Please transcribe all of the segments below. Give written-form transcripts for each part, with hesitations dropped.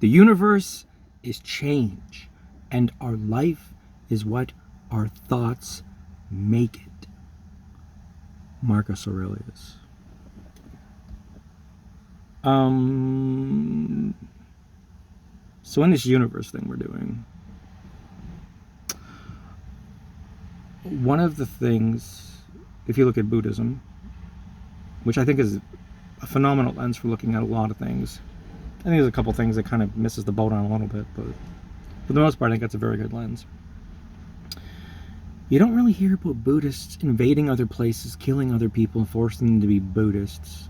The universe is change, and our life is what our thoughts make it. Marcus Aurelius. So in this universe thing we're doing, one of the things, if you look at Buddhism, which I think is a phenomenal lens for looking at a lot of things, I think there's a couple things that kind of misses the boat on a little bit, but for the most part, I think that's a very good lens. You don't really hear about Buddhists invading other places, killing other people, and forcing them to be Buddhists.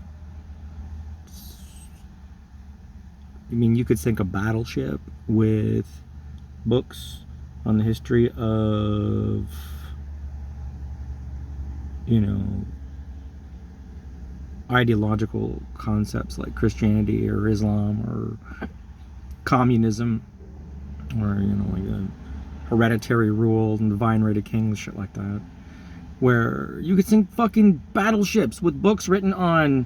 I mean, you could sink a battleship with books on the history of, ideological concepts like Christianity or Islam or communism, or like a hereditary rule and divine right of kings, shit like that, where you could sink fucking battleships with books written on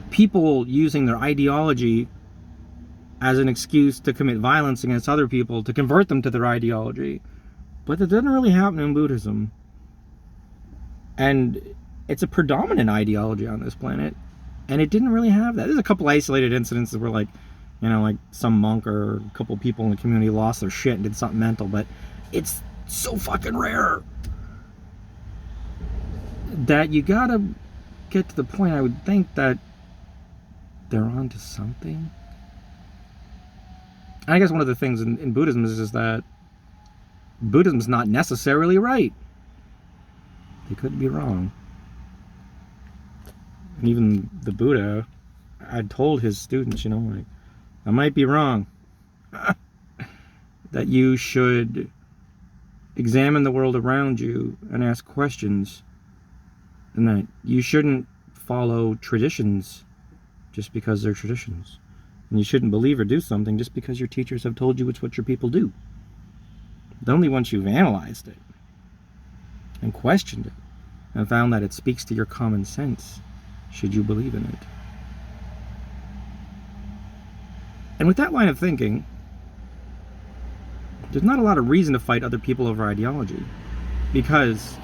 people using their ideology as an excuse to commit violence against other people, to convert them to their ideology. But that doesn't really happen in Buddhism. And it's a predominant ideology on this planet, and it didn't really have that. There's a couple isolated incidences where, like some monk or a couple people in the community lost their shit and did something mental, but it's so fucking rare that you gotta get to the point, I would think, that they're onto something. And I guess one of the things in Buddhism is that Buddhism's not necessarily right. They could be wrong. And even the Buddha had told his students, like, I might be wrong. That you should examine the world around you and ask questions, and that you shouldn't follow traditions just because they're traditions, and you shouldn't believe or do something just because your teachers have told you it's what your people do. But only once you've analyzed it and questioned it and found that it speaks to your common sense should you believe in it. And with that line of thinking, there's not a lot of reason to fight other people over ideology, because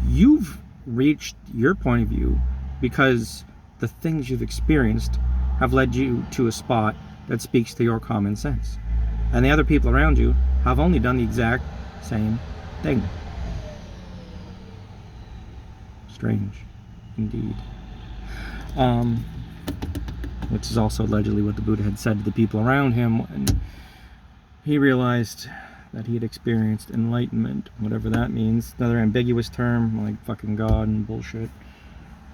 you've reached your point of view because the things you've experienced have led you to a spot that speaks to your common sense. And the other people around you have only done the exact same thing. Strange, indeed. Which is also allegedly what the Buddha had said to the people around him when he realized that he had experienced enlightenment, whatever that means. Another ambiguous term, like fucking God and bullshit.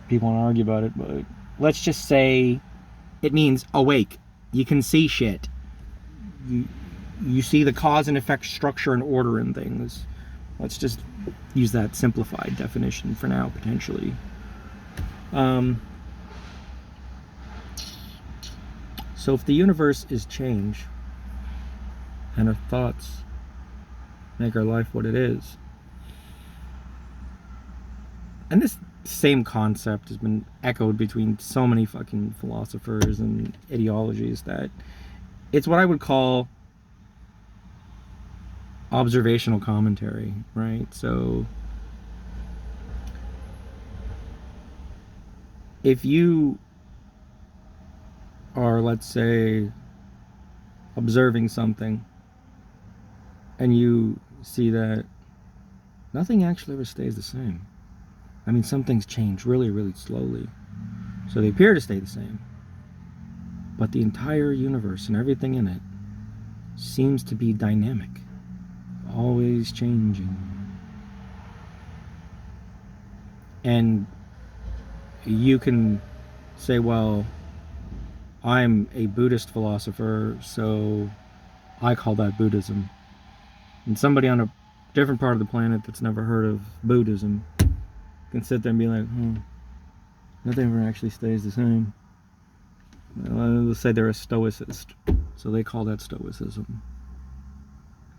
People want to argue about it, but let's just say it means awake. You can see shit. You see the cause and effect structure and order in things. Let's just use that simplified definition for now, potentially. So if the universe is change, and our thoughts make our life what it is, and this same concept has been echoed between so many fucking philosophers and ideologies, that it's what I would call observational commentary, right? So if you are, let's say, observing something and you see that nothing actually ever stays the same. I mean, some things change really, really slowly. So they appear to stay the same. But the entire universe and everything in it seems to be dynamic, always changing. And you can say, well, I'm a Buddhist philosopher, so I call that Buddhism. And somebody on a different part of the planet that's never heard of Buddhism can sit there and be like, nothing ever actually stays the same. Let's say they're a Stoicist, so they call that Stoicism.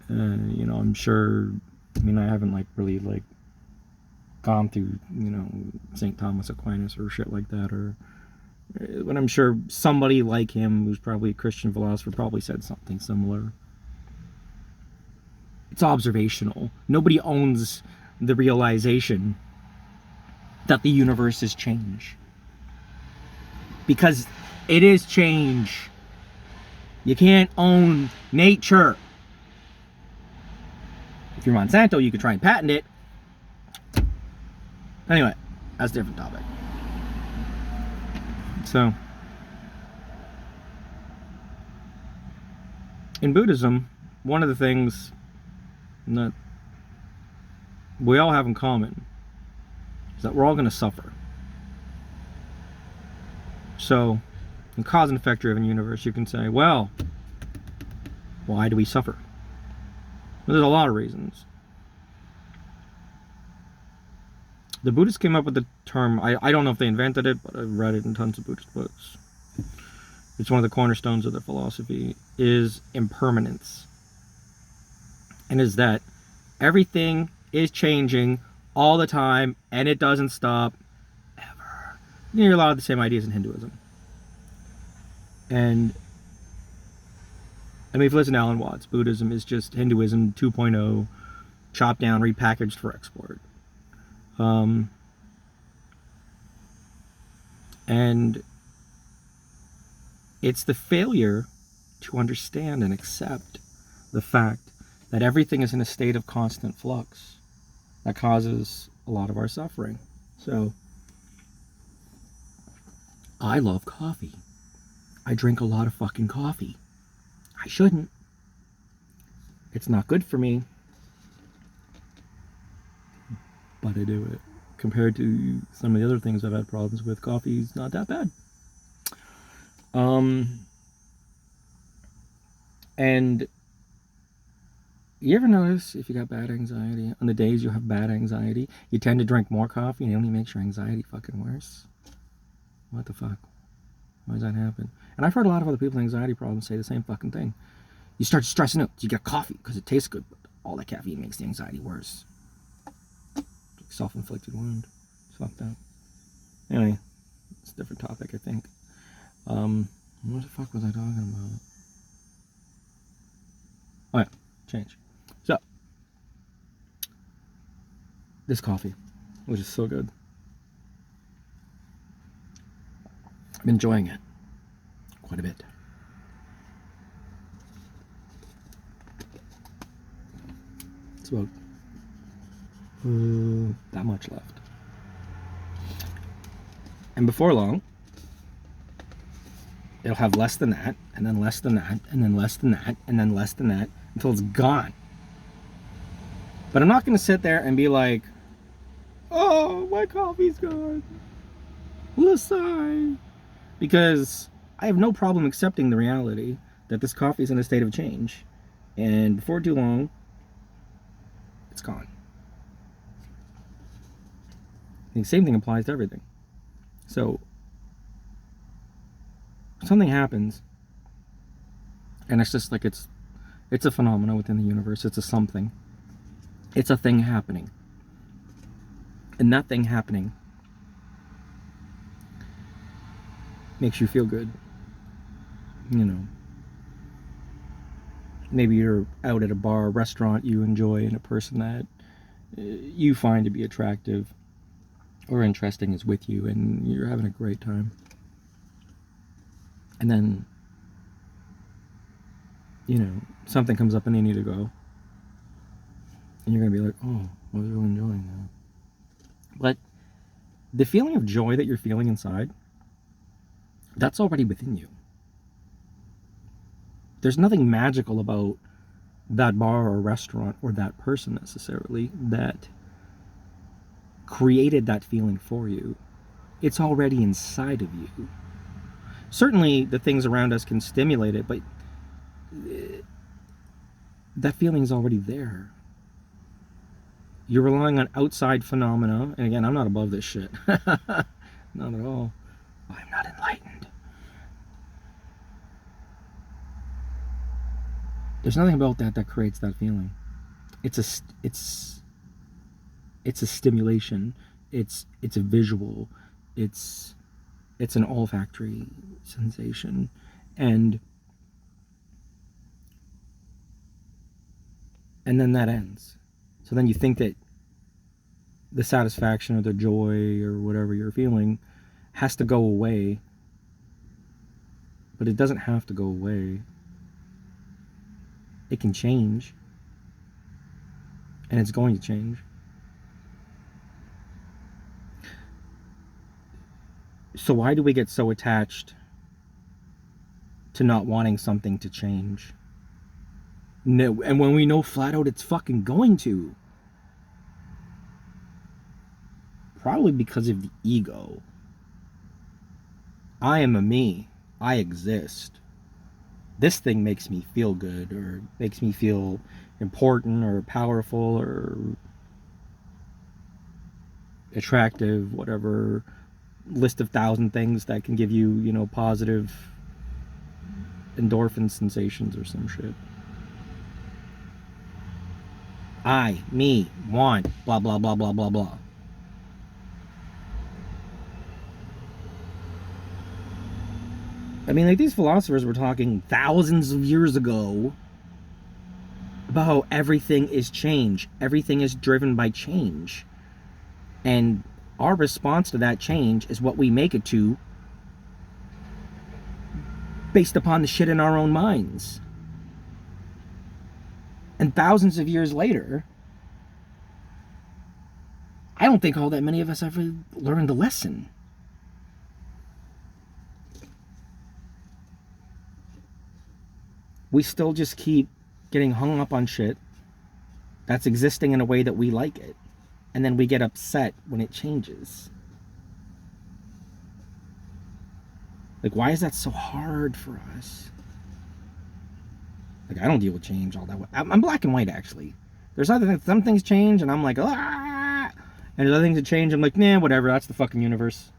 I'm sure, I haven't really gone through, St. Thomas Aquinas or shit like that, or But I'm sure somebody like him, who's probably a Christian philosopher, probably said something similar. It's observational. Nobody owns the realization that the universe is change. Because it is change. You can't own nature. If you're Monsanto, you could try and patent it. Anyway, that's a different topic. So, in Buddhism, one of the things that we all have in common is that we're all going to suffer. So, in cause and effect driven universe, you can say, well, why do we suffer? Well, there's a lot of reasons. The Buddhists came up with the term, I don't know if they invented it, but I've read it in tons of Buddhist books. It's one of the cornerstones of their philosophy, is impermanence. And is that everything is changing all the time, and it doesn't stop ever. You hear a lot of the same ideas in Hinduism. And I mean, if you listen to Alan Watts, Buddhism is just Hinduism 2.0, chopped down, repackaged for export. And it's the failure to understand and accept the fact that everything is in a state of constant flux that causes a lot of our suffering. So, I love coffee. I drink a lot of fucking coffee. I shouldn't. It's not good for me. But I do it. Compared to some of the other things I've had problems with, coffee's not that bad. And you ever notice if you got bad anxiety, on the days you have bad anxiety, you tend to drink more coffee and it only makes your anxiety fucking worse? What the fuck? Why does that happen? And I've heard a lot of other people with anxiety problems say the same fucking thing. You start stressing out, you get coffee because it tastes good, but all that caffeine makes the anxiety worse. Self-inflicted wound. It's fucked up. Anyway, it's a different topic, I think. What the fuck was I talking about? Oh yeah, change. So, this coffee, which is so good. I'm enjoying it quite a bit. It's about that much left. And before long, it'll have less than that, and then less than that, and then less than that, and then less than that, until it's gone. But I'm not going to sit there and be like, oh, my coffee's gone. Sigh. Because I have no problem accepting the reality that this coffee is in a state of change. And before too long, it's gone. The same thing applies to everything. So, something happens, and it's just like it's a phenomenon within the universe. It's a something. It's a thing happening. And that thing happening makes you feel good. You know. Maybe you're out at a bar or restaurant you enjoy, and a person that you find to be attractive or interesting is with you, and you're having a great time. And then, you know, something comes up and you need to go. And you're going to be like, oh, I was really enjoying that. But the feeling of joy that you're feeling inside, that's already within you. There's nothing magical about that bar or restaurant or that person necessarily that created that feeling for you. It's already inside of you. Certainly the things around us can stimulate it, but that feeling is already there. You're relying on outside phenomena, and again, I'm not above this shit. Not at all. I'm not enlightened. There's nothing about that creates that feeling. It's a stimulation. It's a visual. It's It's an olfactory sensation. And then that ends. So then you think that the satisfaction or the joy or whatever you're feeling has to go away. But it doesn't have to go away. It can change. And it's going to change. So why do we get so attached to not wanting something to change? No, and when we know flat out it's fucking going to. Probably because of the ego. I am a me. I exist. This thing makes me feel good, or makes me feel important, or powerful, or attractive, whatever list of 1,000 things that can give you, you know, positive endorphin sensations or some shit. I, me, want, blah, blah, blah, blah, blah, blah. I mean, like, these philosophers were talking thousands of years ago about how everything is change. Everything is driven by change. And our response to that change is what we make it to based upon the shit in our own minds. And thousands of years later, I don't think all that many of us ever learned the lesson. We still just keep getting hung up on shit that's existing in a way that we like it. And then we get upset when it changes. Like, why is that so hard for us? Like, I don't deal with change all that way. I'm black and white, actually. There's other things, some things change, and I'm like, ah! And there's other things that change, I'm like, nah, whatever, that's the fucking universe.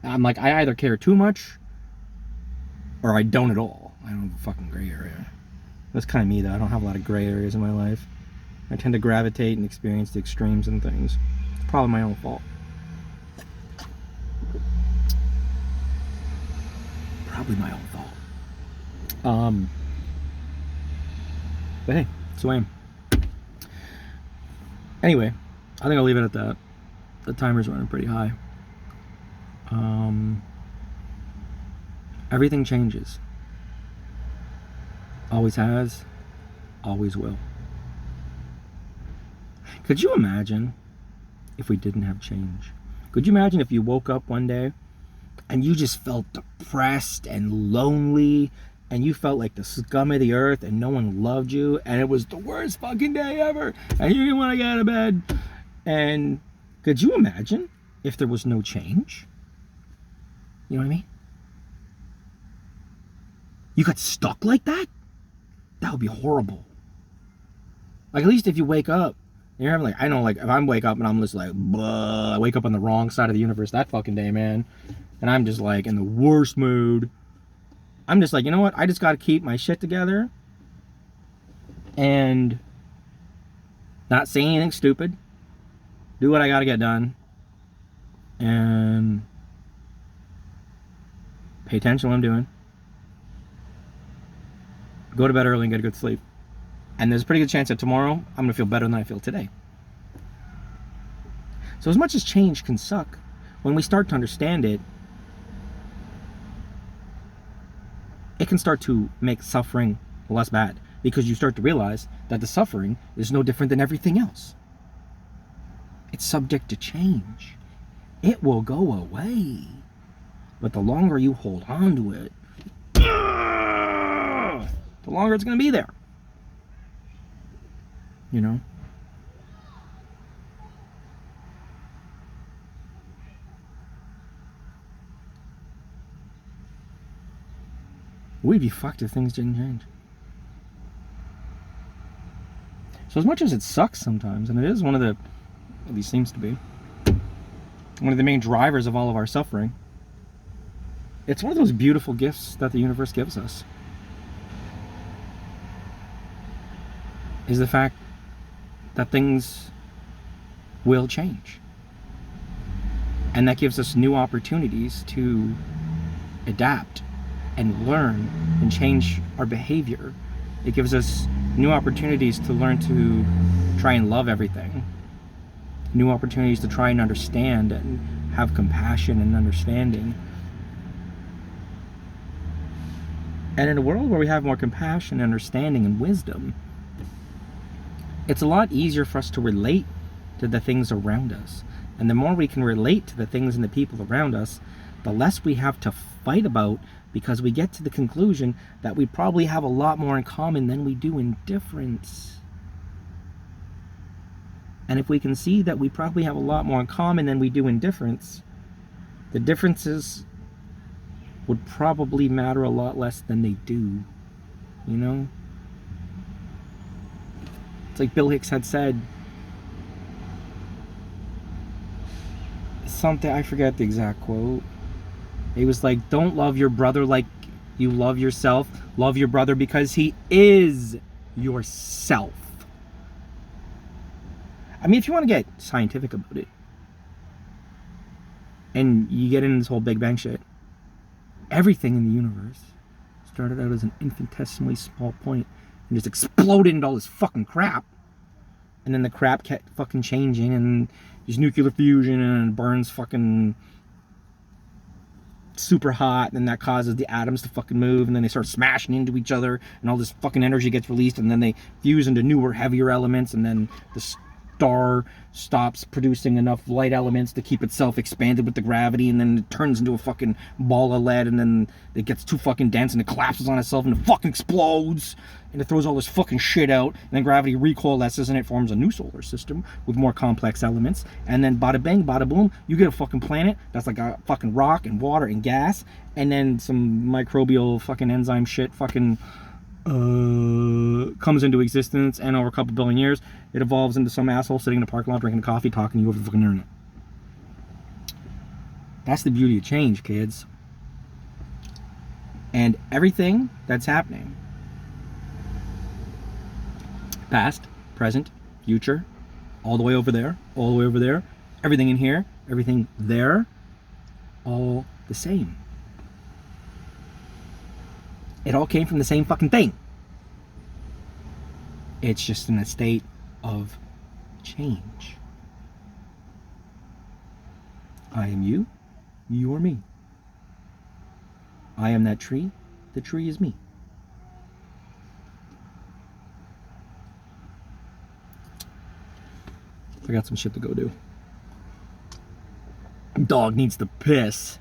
I'm like, I either care too much, or I don't at all. I don't have a fucking gray area. That's kind of me, though. I don't have a lot of gray areas in my life. I tend to gravitate and experience the extremes and things. It's probably my own fault. Probably my own fault. But hey, that's who I am. Anyway, I think I'll leave it at that. The timer's running pretty high. Everything changes. Always has, always will. Could you imagine if we didn't have change? Could you imagine if you woke up one day and you just felt depressed and lonely, and you felt like the scum of the earth and no one loved you, and it was the worst fucking day ever, and you didn't want to get out of bed? And could you imagine if there was no change? You know what I mean? You got stuck like that? That would be horrible. Like, at least if you wake up and you're having, like, I know, like, if I wake up and I'm just like, blah, I wake up on the wrong side of the universe that fucking day, man, and I'm just like in the worst mood, I'm just like, you know what? I just got to keep my shit together and not say anything stupid, do what I got to get done, and pay attention to what I'm doing, go to bed early and get a good sleep. And there's a pretty good chance that tomorrow I'm going to feel better than I feel today. So as much as change can suck, when we start to understand it, it can start to make suffering less bad, because you start to realize that the suffering is no different than everything else. It's subject to change. It will go away. But the longer you hold on to it, the longer it's going to be there. You know? We'd be fucked if things didn't change. So as much as it sucks sometimes, and it is one of the, at least seems to be, one of the main drivers of all of our suffering, it's one of those beautiful gifts that the universe gives us. Is the fact that things will change. And that gives us new opportunities to adapt and learn and change our behavior. It gives us new opportunities to learn to try and love everything. New opportunities to try and understand and have compassion and understanding. And in a world where we have more compassion, understanding, and wisdom, it's a lot easier for us to relate to the things around us. And the more we can relate to the things and the people around us, the less we have to fight about, because we get to the conclusion that we probably have a lot more in common than we do in difference. And if we can see that we probably have a lot more in common than we do in difference, the differences would probably matter a lot less than they do, you know? It's like Bill Hicks had said something, I forget the exact quote. He was like, don't love your brother like you love yourself. Love your brother because he is yourself. I mean, if you want to get scientific about it, and you get into this whole Big Bang shit, everything in the universe started out as an infinitesimally small point and just exploded into all this fucking crap. And then the crap kept fucking changing, and there's nuclear fusion, and it burns fucking super hot, and that causes the atoms to fucking move, and then they start smashing into each other, and all this fucking energy gets released, and then they fuse into newer, heavier elements, and then the star stops producing enough light elements to keep itself expanded with the gravity, and then it turns into a fucking ball of lead, and then it gets too fucking dense, and it collapses on itself, and it fucking explodes, and it throws all this fucking shit out, and then gravity recoalesces, and it forms a new solar system with more complex elements, and then bada bang, bada boom, you get a fucking planet that's like a fucking rock and water and gas, and then some microbial fucking enzyme shit fucking comes into existence, and over a couple billion years it evolves into some asshole sitting in a parking lot drinking a coffee talking to you over the fucking internet. That's the beauty of change, kids. And everything that's happening, past, present, future, all the way over there, all the way over there, everything in here, everything there, all the same. It all came from the same fucking thing. It's just in a state of change. I am you, you are me. I am that tree, the tree is me. I got some shit to go do. Dog needs to piss.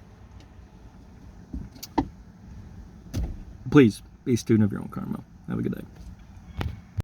Please be a student of your own karma. Have a good day.